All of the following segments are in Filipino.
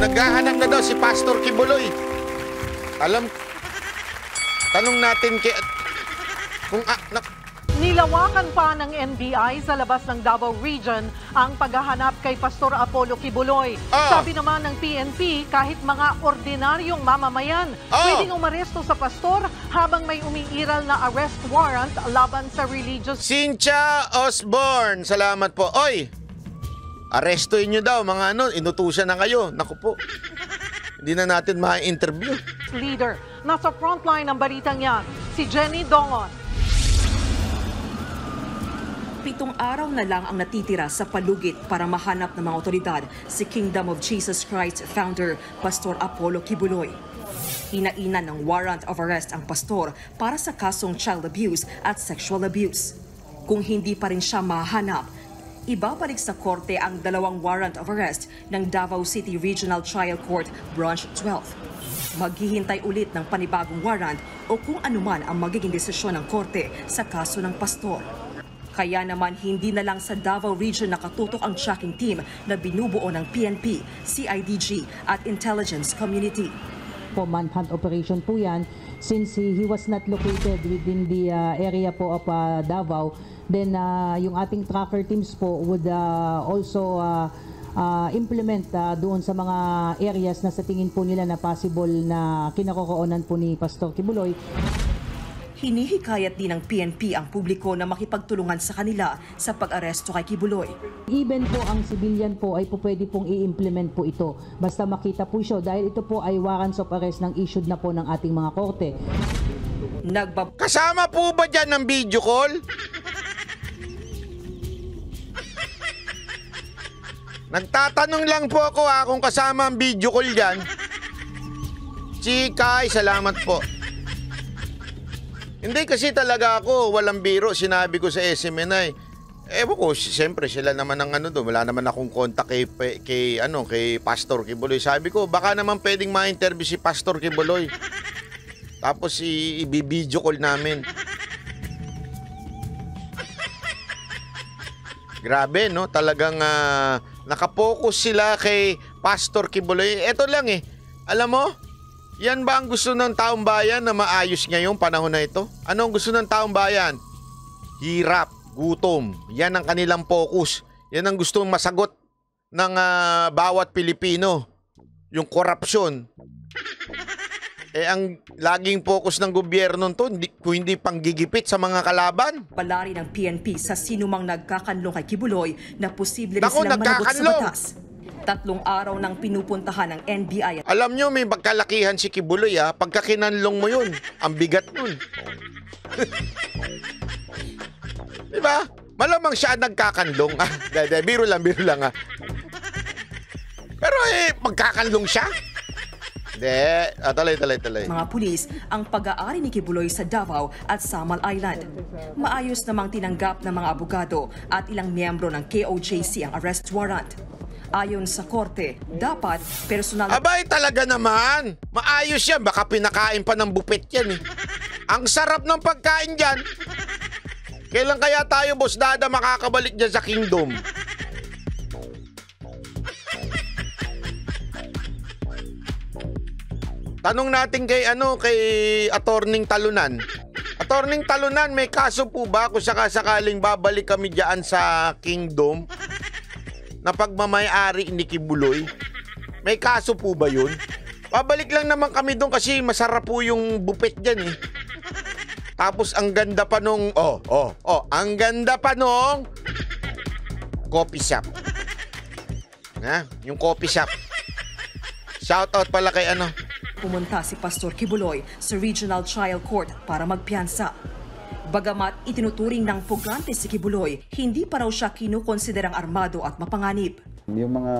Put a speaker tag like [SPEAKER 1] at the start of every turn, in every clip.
[SPEAKER 1] naghahanap na daw si Pastor Kibuloy. Tanong natin kung
[SPEAKER 2] Nilawakan pa ng NBI sa labas ng Davao Region ang paghahanap kay Pastor Apollo Kibuloy. Sabi naman ng PNP, kahit mga ordinaryong mamamayan, pwedeng umaresto sa pastor habang may umiiral na arrest warrant laban sa religious...
[SPEAKER 1] Cynthia Osborne, salamat po. Oy, arestuin nyo daw mga inutusan na kayo. Naku po, hindi na natin ma-interview.
[SPEAKER 2] Leader, nasa frontline ng balitang yan, si Jenny Dongon.
[SPEAKER 3] 7 araw na lang ang natitira sa palugit para mahanap ng mga otoridad si Kingdom of Jesus Christ founder Pastor Apollo Kibuloy. Hinainan ng warrant of arrest ang pastor para sa kasong child abuse at sexual abuse. Kung hindi pa rin siya mahanap, ibabalik sa korte ang 2 warrant of arrest ng Davao City Regional Trial Court Branch 12. Maghihintay ulit ng panibagong warrant o kung anuman ang magiging desisyon ng korte sa kaso ng pastor. Kaya naman hindi na lang sa Davao Region nakatutok ang tracking team na binubuo ng PNP, CIDG at Intelligence Community.
[SPEAKER 4] Po manhunt operation po yan, since he was not located within the area po of Davao, then yung ating tracker teams po would also implement doon sa mga areas na sa tingin po nila na possible na kinakokoonan po ni Pastor Kibuloy.
[SPEAKER 3] Hinihikayat din ng PNP ang publiko na makipagtulungan sa kanila sa pag-aresto kay Kibuloy.
[SPEAKER 4] Even po ang civilian po ay po pwede pong i-implement po ito. Basta makita po siya dahil ito po ay warrants of arrest ng issued na po ng ating mga korte.
[SPEAKER 1] Kasama po ba dyan ng video call? Nagtatanong lang po ako kung kasama ang video call dyan. Chikay, salamat po. Hindi kasi talaga ako, walang biro, sinabi ko sa SMNI. Ewan ko, siyempre sila naman ang doon. Wala naman akong contact kay Pastor Kibuloy. Sabi ko, baka naman pwedeng ma-interview si Pastor Kibuloy. Tapos i-video call namin. Grabe, no? Talagang nakapokus sila kay Pastor Kibuloy. Eto lang alam mo, yan ba ang gusto ng taong bayan na maayos ngayong panahon na ito? Ano ang gusto ng taong bayan? Hirap, gutom. Yan ang kanilang focus. Yan ang gustong masagot ng bawat Pilipino. Yung korupsyon. Ang laging focus ng gobyerno to, kung hindi panggigipit sa mga kalaban.
[SPEAKER 3] Palari ng PNP sa sinumang nagkakanlong kay Kibuloy na posible rin silang managot sa batas. 3 araw nang pinupuntahan ng NBI.
[SPEAKER 1] Alam nyo, may pagkalakihan si Kibuloy pagka kinanlong mo yun, ang bigat nun. Diba? Malamang siya nagkakanlong. Biro lang Pero magkakanlong siya? Hindi. Talay.
[SPEAKER 3] Mga pulis ang pag-aari ni Kibuloy sa Davao at Samal Island. Maayos namang tinanggap ng mga abogado at ilang miyembro ng KOJC ang arrest warrant. Ayon sa korte, dapat personal...
[SPEAKER 1] Abay, talaga naman. Maayos yan. Baka pinakain pa ng bupet yan Ang sarap ng pagkain dyan. Kailan kaya tayo, Boss Dada, makakabalik dyan sa Kingdom? Tanong natin kay Attorning Talunan. Attorning Talunan, may kaso po ba kung sakasakaling babalik kami dyan sa Kingdom na pagmamay-ari ni Kibuloy? May kaso po ba yun? Babalik lang naman kami doon kasi masarap po yung buffet dyan Tapos ang ganda pa nung, ang ganda pa nung coffee shop. Yung coffee shop. Shoutout pala kay
[SPEAKER 3] Pumunta si Pastor Kibuloy sa Regional Trial Court para magpiyansa. Bagamat itinuturing ng pugante si Kibuloy, hindi pa raw siya kinukonsiderang armado at mapanganib.
[SPEAKER 5] Yung mga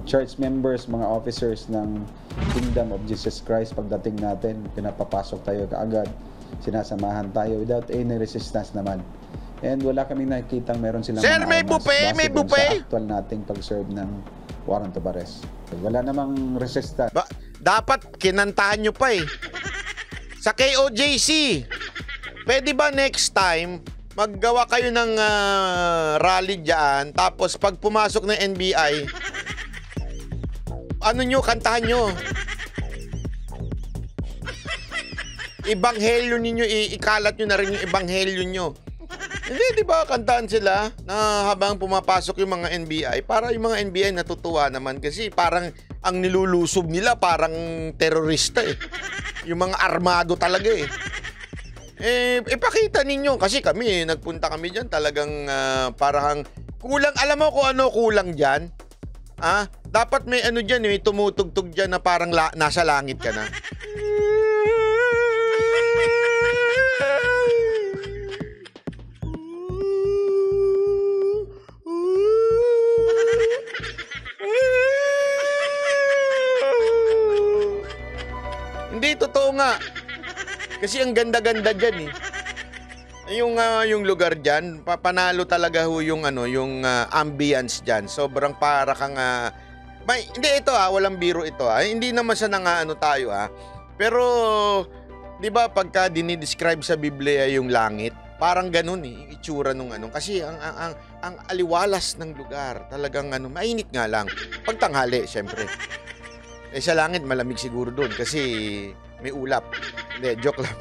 [SPEAKER 5] church members, mga officers ng Kingdom of Jesus Christ, pagdating natin, pinapapasok tayo kaagad, sinasamahan tayo without any resistance naman. And wala kaming nakikitang meron silang
[SPEAKER 1] Sir,
[SPEAKER 5] mga
[SPEAKER 1] may
[SPEAKER 5] armas
[SPEAKER 1] buffet, may
[SPEAKER 5] base dun
[SPEAKER 1] buffet.
[SPEAKER 5] sa actual nating pag-serve ng warrant of arrest. Wala namang resistance.
[SPEAKER 1] Dapat kinantahan nyo pa Sa KOJC, pwede ba next time maggawa kayo ng rally dyan, tapos pag pumasok ng NBI, ano nyo, kantahan nyo. Ibanghelyo ninyo, ikalat nyo na rin yung ibanghelyo nyo. Hindi, di ba, kantahan sila na habang pumapasok yung mga NBI, para yung mga NBI natutuwa naman kasi parang ang nilulusob nila parang terorista eh. Yung mga armado talaga eh. Ipakita ninyo kasi kami, nagpunta kami dyan talagang parang kulang, alam mo kung ano kulang dyan? Dapat may ano dyan, may tumutugtog dyan na parang nasa langit ka na. Hindi, totoo nga. Kasi ang ganda-ganda dyan eh. Yung lugar dyan, panalo talaga ho yung ambience dyan. Sobrang para kang hindi ito walang biro ito Hindi naman sa tayo Pero 'di ba pagka dinidescribe sa Biblia yung langit, parang ganoon yung itsura nung kasi ang aliwalas ng lugar, talagang mainit nga lang. Pag tanghali, syempre. Sa langit malamig siguro doon kasi may ulap. Hindi, joke lang.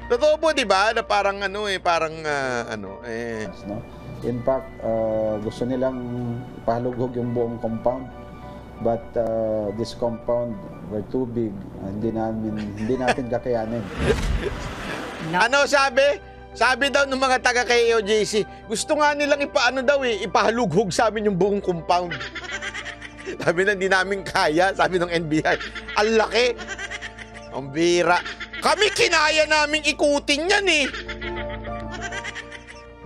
[SPEAKER 1] Totoo po, di ba? Na parang
[SPEAKER 5] no? In fact, gusto nilang ipahalughog yung buong compound. But this compound were too big. Hindi natin kakayanin.
[SPEAKER 1] Ano sabi? Sabi daw ng mga taga kay OJC, gusto nga nilang ipahalughog sa amin yung buong compound. Sabi na, hindi namin kaya. Sabi ng NBI, ang laki. Ang bira. Kami kinaya naming ikutin yan eh.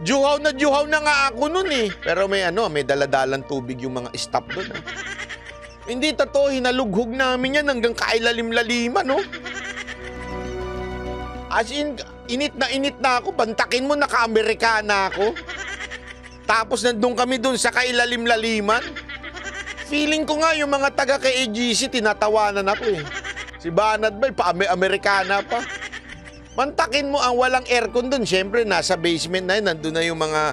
[SPEAKER 1] Juhaw na nga ako nun eh. Pero may daladalang tubig yung mga staff doon. Hindi totoo, hinalughog namin yan hanggang kailalim-laliman, no? As in, init na ako. Bantakin mo, naka-Amerikana ako. Tapos nandun kami dun sa kailalim-laliman. Feeling ko nga yung mga taga kay AGC, tinatawanan ako eh. Si Banat ba, pa-Amerikana pa. Mantakin mo ang walang aircon doon. Siyempre, nasa basement na yun. Nandun na yung mga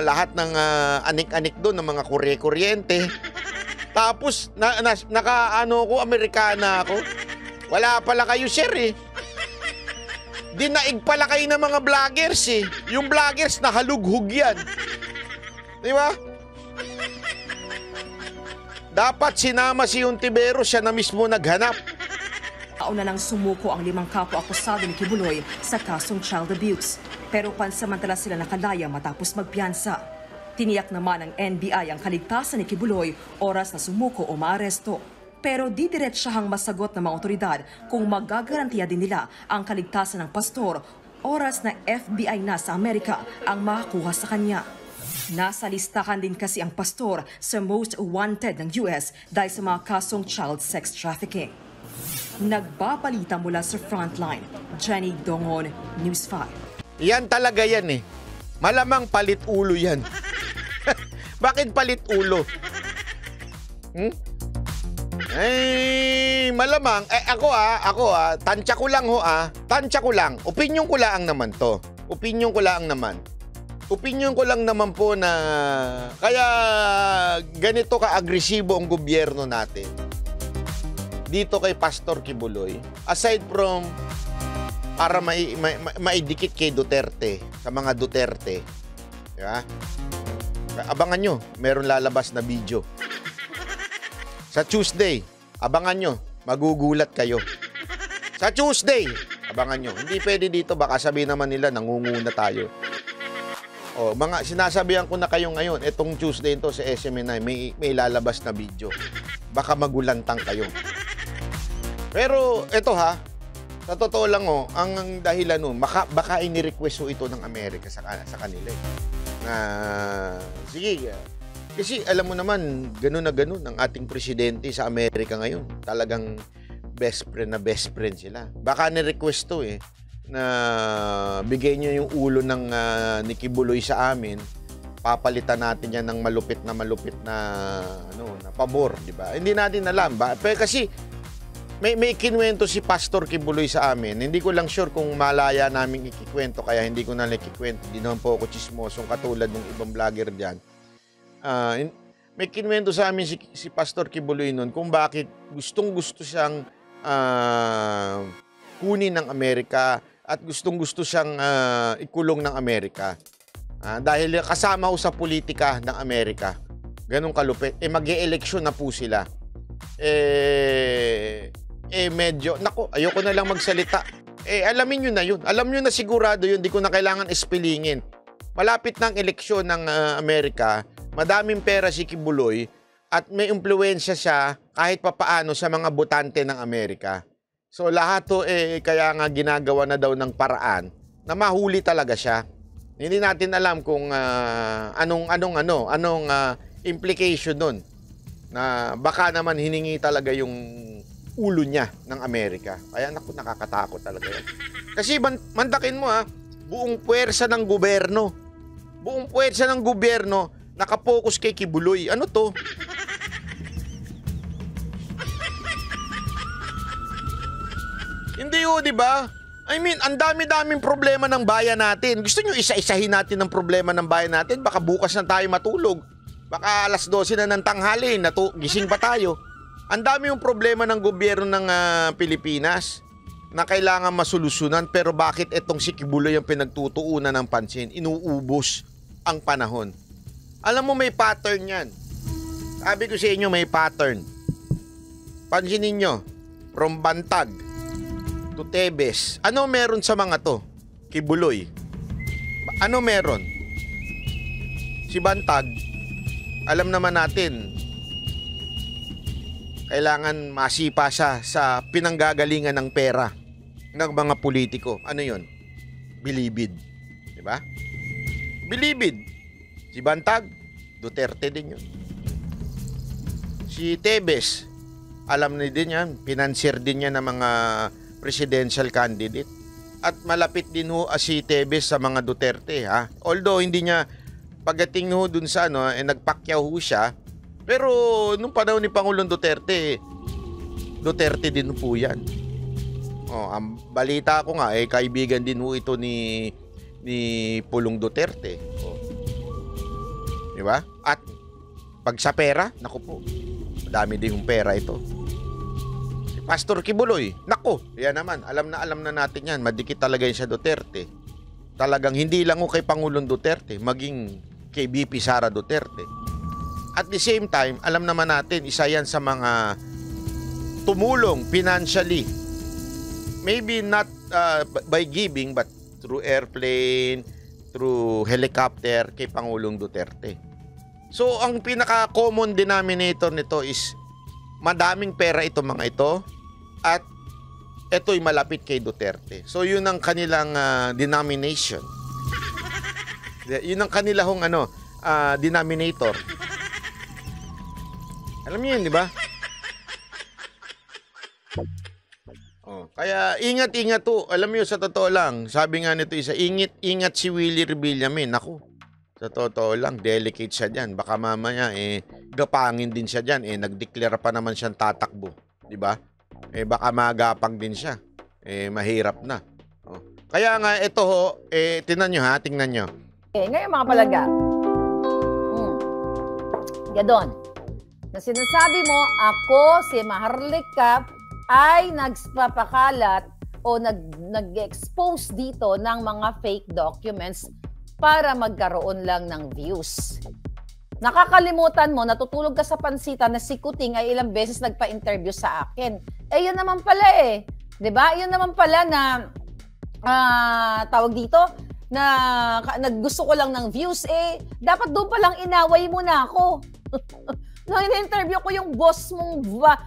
[SPEAKER 1] lahat ng anik-anik doon, ng mga kuryente. Tapos, Amerikana ako. Wala pala kayo, sir eh. Dinaig pala kayo ng mga vloggers eh. Yung vloggers, nahalughog yan. Di ba? Dapat sinama si Ontiveros, siya na mismo naghanap.
[SPEAKER 3] Kauna nang sumuko ang 5 kapwa-akusado ni Kibuloy sa kasong child abuse. Pero pansamantala sila nakalaya matapos magpiyansa. Tiniyak naman ng NBI ang kaligtasan ni Kibuloy oras na sumuko o maaresto. Pero di diretsahang masagot ng mga otoridad kung magagarantiya din nila ang kaligtasan ng pastor oras na FBI na sa Amerika ang makakuha sa kanya. Nasa listahan din kasi ang pastor sa most wanted ng US dahil sa mga kasong child sex trafficking. Nagbabalita mula sa Frontline, Jenny Dongon, News 5.
[SPEAKER 1] Yan talaga yan eh. Malamang palit ulo yan. Bakit palit ulo? Malamang. Ako tansya ko lang Tansya ko lang. Opinyon ko lang naman to. Opinyon ko lang naman po na kaya ganito ka-agresibo ang gobyerno natin dito kay Pastor Kibuloy, aside from para maidikit kay Duterte, sa mga Duterte, di ba? Abangan nyo, meron lalabas na video. Sa Tuesday, abangan nyo, magugulat kayo. Sa Tuesday, abangan nyo. Hindi pwede dito, baka sabihin naman nila, nangunguna tayo. Sinasabihan ko na kayo ngayon, etong Tuesday ito sa SMNI, may lalabas na video. Baka magulantang kayo. Pero ito sa totoo lang ang dahilan baka ini-request ito ng Amerika sa kanila. Sige, kasi alam mo naman, ganun na ganun ang ating presidente sa Amerika ngayon. Talagang best friend sila. Baka ni-request na bigay niyo yung ulo ng ni Kibuloy sa amin, papalitan natin yan ng malupit na pabor, di ba? Hindi natin alam ba? Pero kasi may kinuwento si Pastor Kibuloy sa amin. Hindi ko lang sure kung malaya namin ikikwento, kaya hindi ko na ikikwento. Hindi naman po ako chismosong katulad ng ibang vlogger dyan. may kinuwento sa amin si Pastor Kibuloy noon kung bakit gustong-gusto siyang kunin ng Amerika at gustong-gusto siyang ikulong ng Amerika. Dahil kasama ho sa politika ng Amerika. Ganun kalupit. Mag-e-eleksyon na po sila. Medyo, naku, ayoko na lang magsalita. Alamin nyo na yun. Alam nyo na sigurado yun. Di ko na kailangan ispilingin. Malapit ng eleksyon ng Amerika, madaming pera si Kibuloy at may impluwensya siya kahit papaano sa mga botante ng Amerika. So lahat to kaya nga ginagawa na daw ng paraan na mahuli talaga siya. Hindi natin alam kung anong implication nun. Na baka naman hiningi talaga yung ulo niya ng Amerika. Kaya naku, nakakatakot talaga yan. Kasi mandakin mo buong puwersa ng gobyerno. Buong puwersa ng gobyerno nakapokus kay Kibuloy. Ano to? Hindi di ba? I mean, ang dami-daming problema ng bayan natin. Gusto nyo isa-isahin natin ang problema ng bayan natin? Baka bukas na tayo matulog. Baka alas 12 na ng tanghali, gising pa tayo. Ang dami yung problema ng gobyerno ng Pilipinas na kailangan masolusyunan. Pero bakit itong si Kibuloy yung pinagtutuunan ng pansin? Inuubos ang panahon. Alam mo, may pattern yan. Sabi ko sa inyo, may pattern. Pansinin nyo, from Bantag to Tebes. Ano meron sa mga to? Kibuloy. Ano meron? Si Bantag, alam naman natin, kailangan masipa siya sa pinanggagalingan ng pera ng mga politiko. Ano yon? Bilibid. Diba? Bilibid. Si Bantag, Duterte din yun. Si Tebes, alam na din yan, financier din yan ng mga presidential candidate. At malapit din ho si Tebes sa mga Duterte. Although hindi niya pagdating ho dun sa nagpakyaw ho siya. Pero nung panahon ni Pangulong Duterte, Duterte din po yan. Ang balita ko nga, kaibigan din ho ito ni Pulong Duterte. Di ba? At pag sa pera, naku po, madami din yung pera ito. Pastor Kibuloy, nako, yan naman, alam na natin yan, madikit talaga yun sa Duterte. Talagang hindi lang kay Pangulong Duterte, maging kay BP Sara Duterte. At the same time, alam naman natin, isa yan sa mga tumulong financially. Maybe not by giving, but through airplane, through helicopter kay Pangulong Duterte. So, ang pinaka-common denominator nito is madaming pera ito mga ito at ito'y malapit kay Duterte. So yun ang kanilang denomination. Yun ang kanilang denominator. Alam niyo yun, di ba? Kaya ingat-ingat to. Alam niyo, sa totoo lang, sabi nga nito isa, ingat si Willie Revillamin. Naku, sa totoo lang, delicate siya dyan. Baka mamaya, gapangin din siya dyan. Nag-declare pa naman siyang tatakbo. Di ba? Baka magapang din siya. Mahirap na. Kaya nga, ito ho, tingnan nyo.
[SPEAKER 6] Ngayon mga palaga. Gadon. Na sinasabi mo, ako, si Maharlika, ay nagpapakalat o nag-expose dito ng mga fake documents para magkaroon lang ng views. Nakakalimutan mo, natutulog ka sa pansitan na si Kuting ay ilang beses nagpa-interview sa akin. Yun naman pala Diba? Yun naman pala na, tawag dito, na gusto ko lang ng views. Dapat doon palang inaway mo na ako. Nung in-interview ko yung boss mong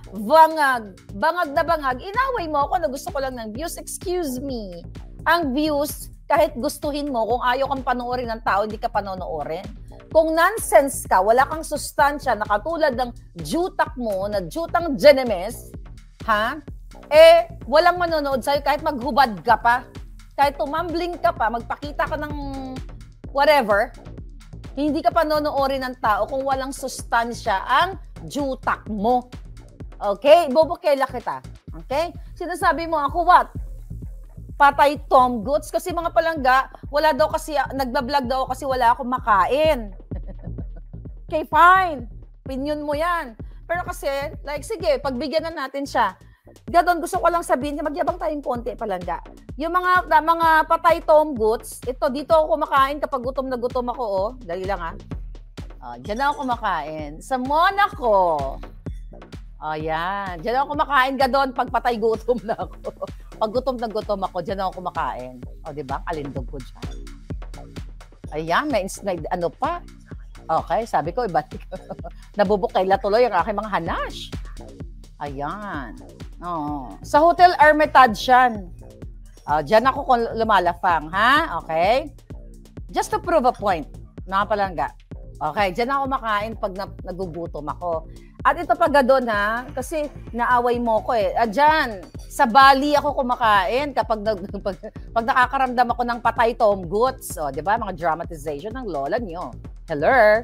[SPEAKER 6] bangag na bangag, inaway mo ako na gusto ko lang ng views. Excuse me. Ang views, kahit gustuhin mo, kung ayaw kang panoorin ng tao, hindi ka panonoorin. Kung nonsense ka, wala kang sustansya na katulad ng jutak mo, na jutang Genemes, walang manonood sa'yo kahit maghubad ka pa, kahit tumambling ka pa, magpakita ka ng whatever, hindi ka panonoorin ng tao kung walang sustansya ang jutak mo. Okay? Bobokela kita. Okay? Sinasabi mo ako, what? Patay Tom Goods? Kasi mga palangga, wala daw kasi, nagbablog daw kasi wala akong makain. Okay, fine. opinion mo yan. Pero kasi, like, sige, pagbigyan na natin siya. Gadon, gusto ko lang sabihin, magyabang tayong konti palangga. Yung mga patay Tom Goods, ito, dito ako kumakain kapag gutom na gutom ako, oh. Dali lang, ha. Diyan ako kumakain. Sa Monaco. Yan. Diyan ako kumakain, gadon, pag patay gutom na ako. Pag gutom na gutom ako, diyan ako kumakain. Diba? Kalindog ko dyan. Ayan, may ano pa. Okay, sabi ko, iba. Nabubukayla tuloy ang aking mga hanash. Ayan. Sa Hotel Hermitage yan. Diyan ako lumalafang, ha? Okay? Just to prove a point, mga palangga. Okay, diyan ako makain pag nagugutom ako. At ito pa gadon, ha? Kasi naaway mo ko eh. Diyan, sa Bali ako kumakain kapag pag nakakaramdam ako ng patay Tom Goods. Di ba? Mga dramatization ng lola niyo. Hello?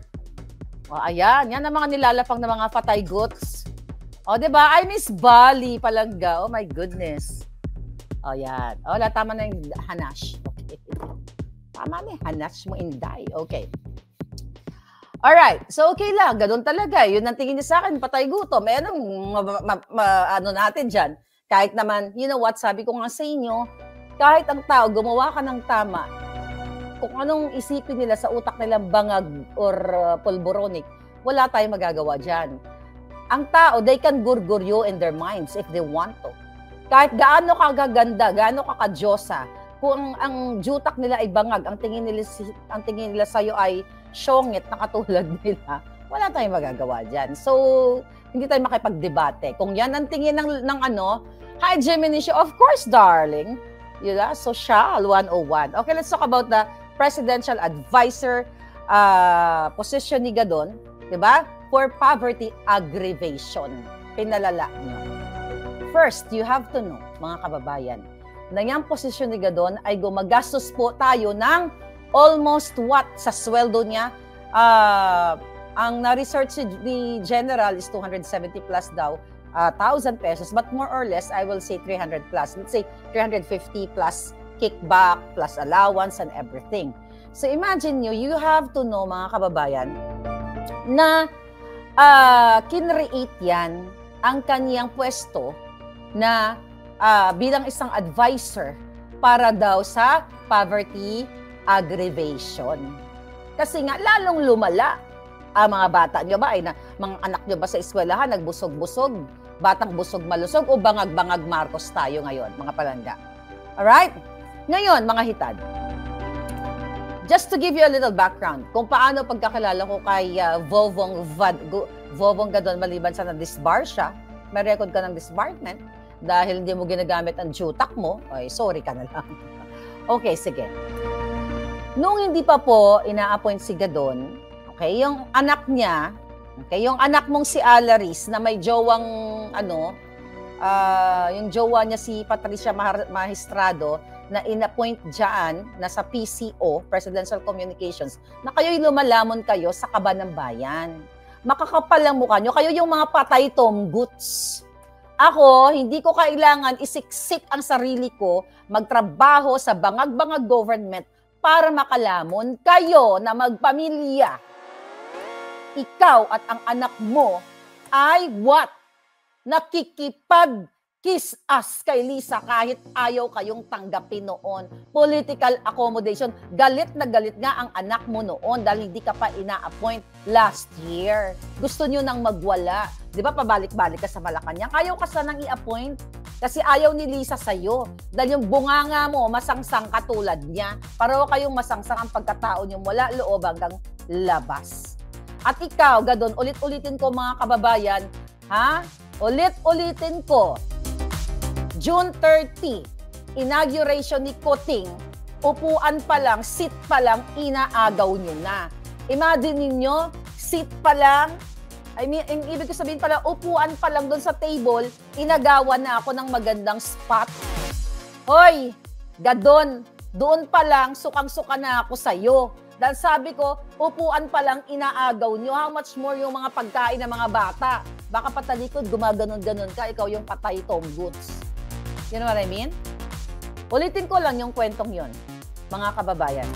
[SPEAKER 6] Ayan. Yan ang mga nilalapang na mga patay goods. Di ba? I miss Bali palangga. Oh my goodness. Yan. Tama na yung hanash. Okay. Tama na yung hanash mo, Inday. Okay. Alright. So, okay lang. Ganun talaga. Yun ang tingin niya sa akin. Patay gutom. Ano natin dyan. Kahit naman, you know what? Sabi ko nga sa inyo, kahit ang tao, gumawa ka ng tama. Kung anong isipin nila sa utak nilang bangag or pulboronic, wala tayong magagawa dyan. Ang tao, they can gurguryo in their minds if they want to. Kahit gaano ka gaganda, gaano ka kadyosa, kung ang jutak nila ay bangag, ang tingin nila sa'yo ay syongit na katulad nila, wala tayong magagawa dyan. So, hindi tayo makipagdebate. Kung yan ang tingin ng hi Gemini siya, of course, darling. Social 101. Okay, let's talk about the presidential advisor position ni Gadon, diba? For poverty aggravation. Pinalala nyo. First, you have to know, mga kababayan, na yung posisyon ni Gadon ay gumagastos po tayo ng almost what sa sweldo niya. Ang na-research ni General is 270 plus daw, 1,000 pesos. But more or less, I will say 300 plus. Let's say 350 plus kickback, plus allowance and everything. So imagine nyo, you have to know, mga kababayan, na kinreate yan ang kanyang pwesto na bilang isang advisor para daw sa poverty aggravation. Kasi nga, lalong lumala ang mga bata nyo ba, ay mga anak nyo ba sa eskwelahan, nagbusog-busog, batang busog malusog, o bangag-bangag Marcos tayo ngayon, mga palangga. Alright? Ngayon, mga hitad, just to give you a little background, kung paano pagkakilala ko kay Vovong Gadon maliban sa na-disbar siya, may record ka ng disbarment, dahil hindi mo ginagamit ang jutak mo, ay sorry ka na lang. Okay, sige. Nung hindi pa po ina-appoint si Gadon, okay, yung anak niya, okay, yung anak mong si Alaris na may jowang, yung jowa niya si Patricia Magistrado, na in-appoint dyan, na sa PCO, Presidential Communications, na kayo'y lumalamon kayo sa kaba ng bayan. Makakapal ang mukha nyo. Kayo yung mga patay Tom Goods. Ako, hindi ko kailangan isiksik ang sarili ko, magtrabaho sa bangag-bangag government para makalamon kayo na magpamilya. Ikaw at ang anak mo ay what? Nakikipag-kiss us kay Lisa kahit ayaw kayong tanggapin noon. Political accommodation. Galit na galit nga ang anak mo noon dahil hindi ka pa ina-appoint last year. Gusto nyo nang magwala. Di ba pabalik-balik ka sa Malacanang? Ayaw ka sanang i-appoint kasi ayaw ni Lisa sa'yo. Dahil yung bunganga mo, masangsang katulad niya. Pareho kayong masangsang ang pagkatao niyo mula loob hanggang labas. At ikaw, Gadon, ulit-ulitin ko mga kababayan, ha? Ulit-ulitin ko. June 30, inauguration ni Kuting, upuan pa lang, seat pa lang, inaagaw nyo na. Imagine ninyo, seat pa lang, ibig ko sabihin pala, upuan pa lang doon sa table, inagawan na ako ng magandang spot. Hoy, Gadon, doon pa lang, sukang-suka na ako sa'yo. Dahil sabi ko, upuan pa lang, inaagaw nyo. How much more yung mga pagkain ng mga bata? Baka patalikod, gumaganon-ganon ka, ikaw yung patay Tom Goods. You know what I mean? Ulitin ko lang yung kwentong yon, mga kababayan.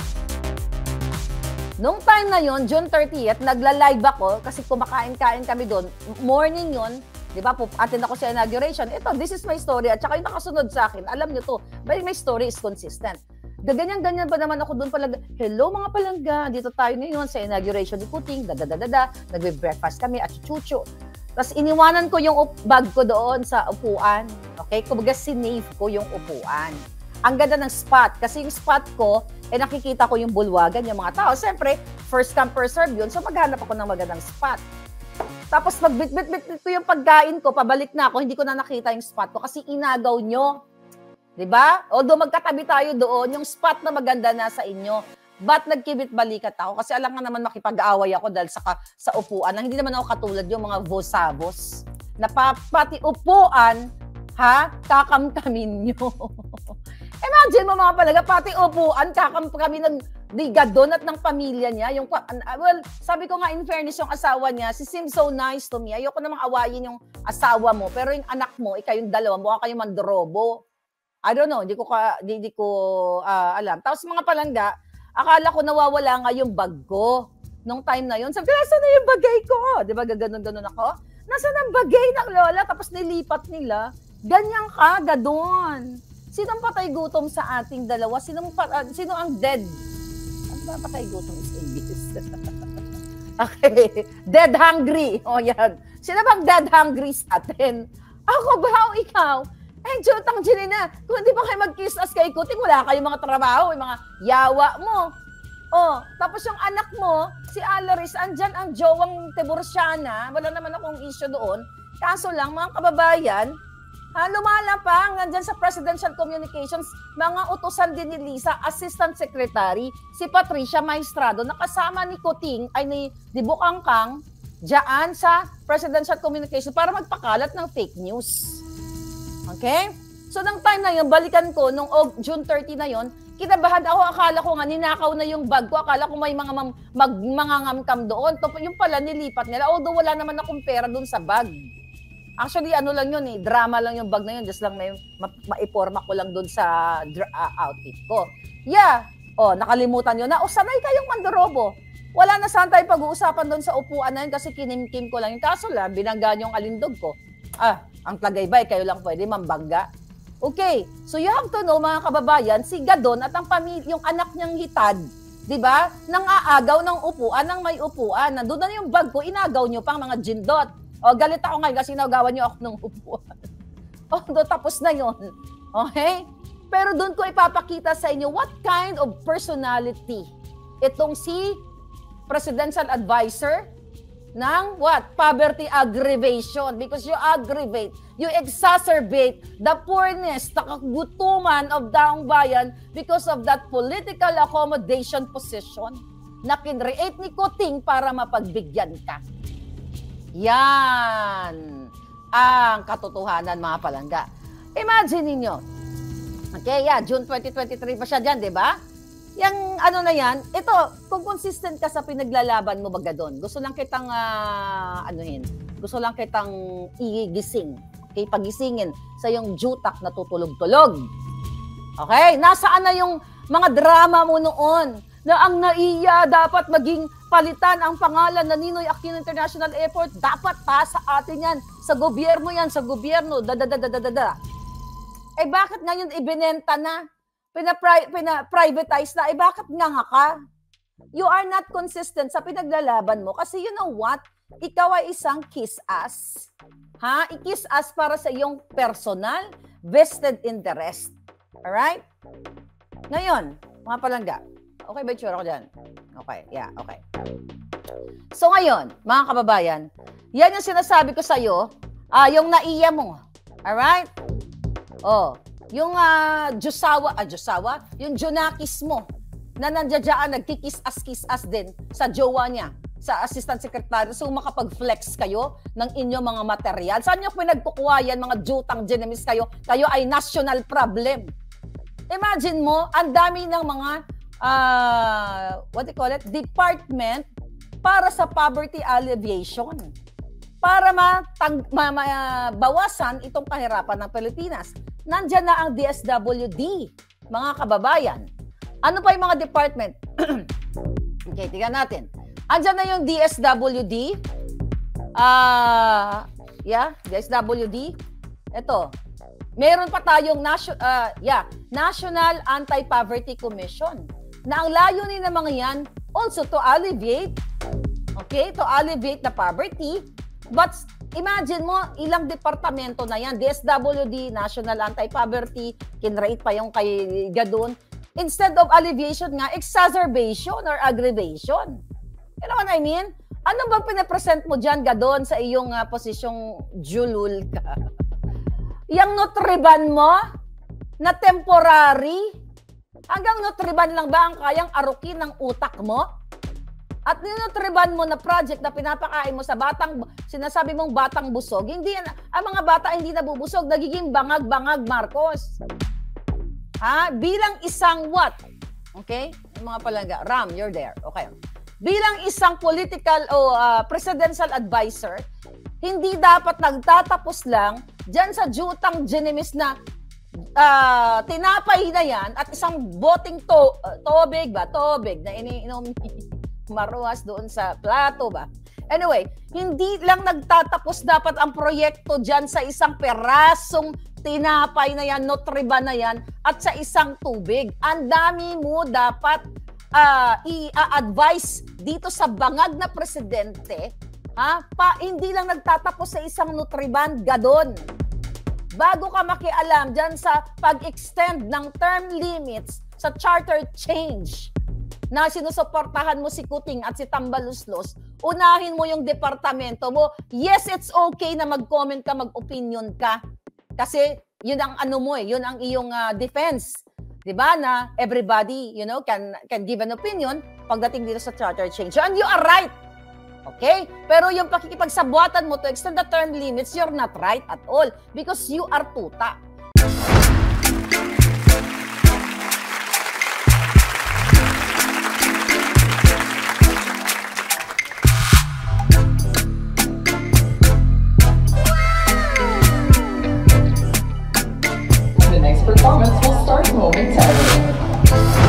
[SPEAKER 6] Nung time na yon, June 30th, nagla-live ako kasi kumakain-kain kami doon. Morning yon, di ba? Attend ako sa inauguration. Ito, this is my story. At saka yung nakasunod sa akin, alam nyo to, but my story is consistent. Ganyan-ganyan ba naman ako doon pala? Hello mga palangga, dito tayo ngayon sa inauguration ni Kuting, nagbe-breakfast kami at chuchu. Tapos iniwanan ko yung bag ko doon sa upuan. Okay? Kumbaga sinave ko yung upuan. Ang ganda ng spot. Kasi yung spot ko, nakikita ko yung bulwagan, yung mga tao. Siyempre, first come, first serve yun. So maghanap ako ng magandang spot. Tapos magbit-bit ko yung pagkain ko, pabalik na ako, hindi ko na nakita yung spot ko kasi inagaw nyo. Diba? Although magkatabi tayo doon, yung spot na maganda na sa inyo. But nagkibit-balikat ako kasi alam nga naman makipag-away ako dahil sa upuan. Hindi naman ako katulad yung mga vosabos. Na pati upuan, kakamkamin nyo. Imagine mo mga palaga, pati upuan, kami ng digadon at ng pamilya niya. Well, sabi ko nga in fairness yung asawa niya, she seems so nice to me. Ayoko namang awayin yung asawa mo, pero yung anak mo, kayong dalawa, mukha kayong mandorobo. I don't know, hindi ko alam. Tapos mga palangga, akala ko nawawala nga yung bag ko. Nung time na yun, sabi ko, nasa na yung bagay ko? Di ba, gaganon-ganon ako? Nasa na bagay ng lola? Tapos nilipat nila. Ganyan ka, gadon. Sinong patay gutom sa ating dalawa? Sino ang dead? Ano ba patay gutom sa English? Okay. Dead hungry. O yan. Sino bang dead hungry sa atin? Ako ba o ikaw? Jotang Jelena, kung hindi pa kayo mag-kiss-as kay Kuting, wala kayong mga trabaho, yung mga yawa mo. Tapos yung anak mo, si Alaris, andyan ang jowang Tiburciana. Wala naman akong issue doon. Kaso lang, mga kababayan, lumalapang, nandyan sa Presidential Communications, mga utusan din ni Lisa, Assistant Secretary, si Patricia Maestrado, nakasama ni Kuting, ay ni Bukangkang, dyan sa Presidential Communications para magpakalat ng fake news. Okay? So, nang time na yun, balikan ko, nung June 30 na yun, kinabahan ako, akala ko nga, ninakaw na yung bag ko, akala ko may mga ngamkam doon. Yung pala, nilipat nila, although wala naman akong pera doon sa bag. Actually, ano lang yun drama lang yung bag na yun, just lang maiporma ko lang doon sa outfit ko. Yeah, nakalimutan yun na, sanay kayong mandorobo. Wala na saan tayo pag-uusapan doon sa upuan na yun kasi kinimkim ko lang yung kaso lang, binangga yung alindog ko. Ang Tagaybay, kayo lang pwede mambangga. Okay, so you have to know mga kababayan, si Gadon at ang yung anak niyang hitad, di ba? Nang aagaw ng upuan, ng may upuan. Nandun na yung bag ko, inagaw niyo pang mga jindot. Galit ako ngayon kasi inagawan niyo ako ng upuan. Tapos na yun. Okay? Pero doon ko ipapakita sa inyo what kind of personality itong si Presidential Advisor ng poverty aggravation, because you aggravate, you exacerbate the poorness, the kagutuman of daong bayan because of that political accommodation position na kinreate ni Kuting para mapagbigyan ka. Yan ang katotohanan mga palangga. Imagine niyo. Okay, June 2023 pa siya dyan, di ba? Yang ano na yan, ito, kung consistent ka sa pinaglalaban mo baga doon, gusto lang kitang gusto lang kitang igising, okay, pagisingin sa yung jutak na tutulog-tulog. Okay, nasaan na yung mga drama mo noon na ang NAIA dapat maging palitan ang pangalan na Ninoy Aquino International Airport, dapat pa sa atin yan, sa gobyerno, bakit ngayon ibinenta na? Pina-privatize na, bakit nga ka? You are not consistent sa pinaglalaban mo kasi you know what? Ikaw ay isang kiss-ass. I-kiss-ass para sa iyong personal vested interest. Alright? Ngayon, mga palangga, okay ba yung tsura ko dyan? Okay, okay. So ngayon, mga kababayan, yan yung sinasabi ko sa'yo, yung NAIA mo. Alright? Yung Josawa, yung Jonakis mo, na nandiyadyaan, nagkikis-as din sa jowa niya, sa assistant secretary, so makapag-flex kayo ng inyong mga material. Saan nyo pinagkukuha yan, mga jutang genemis kayo? Kayo ay national problem. Imagine mo, ang dami ng mga, department para sa poverty alleviation. Para mabawasan itong kahirapan ng Pilipinas. Nandiyan na ang DSWD, mga kababayan. Ano pa yung mga department? Okay, tingnan natin. Andyan na yung DSWD. DSWD. Ito. Meron pa tayong National Anti-Poverty Commission na ang layunin ng mga yan also to alleviate the poverty. But imagine mo, ilang departamento na yan. DSWD, National Anti-Poverty, kinrate pa yung kay Gadon. Instead of alleviation nga, exacerbation or aggravation. You know what I mean? Ano bang pinapresent mo dyan, Gadon, sa iyong posisyong julul ka? Yang nutriban mo na temporary, hanggang nutriban lang ba ang kayang arukin ng utak mo? At ninutriban mo na project na pinapakain mo sa sinasabi mong batang busog, hindi yan, ang mga bata hindi nabubusog, nagiging bangag-bangag, Marcos. Bilang isang what? Okay? Yung mga palangga. Ram, you're there. Okay. Bilang isang political o presidential advisor, hindi dapat nagtatapos lang dyan sa jutang genimis na tinapay na yan at isang boting tubig na iniinom maruwas doon sa plato ba. Anyway, hindi lang nagtatapos dapat ang proyekto dyan sa isang perasong tinapay na yan, nutriba na yan, at sa isang tubig. Ang dami mo dapat i-advise dito sa bangag na presidente, hindi lang nagtatapos sa isang nutriban, Gadon. Bago ka makialam dyan sa pag-extend ng term limits sa charter change na sinusuportahan mo si Kuting at si Tambaluslos, unahin mo yung departamento mo. Yes, it's okay na mag-comment ka, mag-opinion ka. Kasi yun ang yun ang iyong defense. 'Di ba na everybody, can give an opinion pagdating dito sa charter change. And you are right. Okay? Pero yung pakikipagsabuatan mo to extend the term limits, you're not right at all because you are tuta.
[SPEAKER 7] The next performance will start momentarily.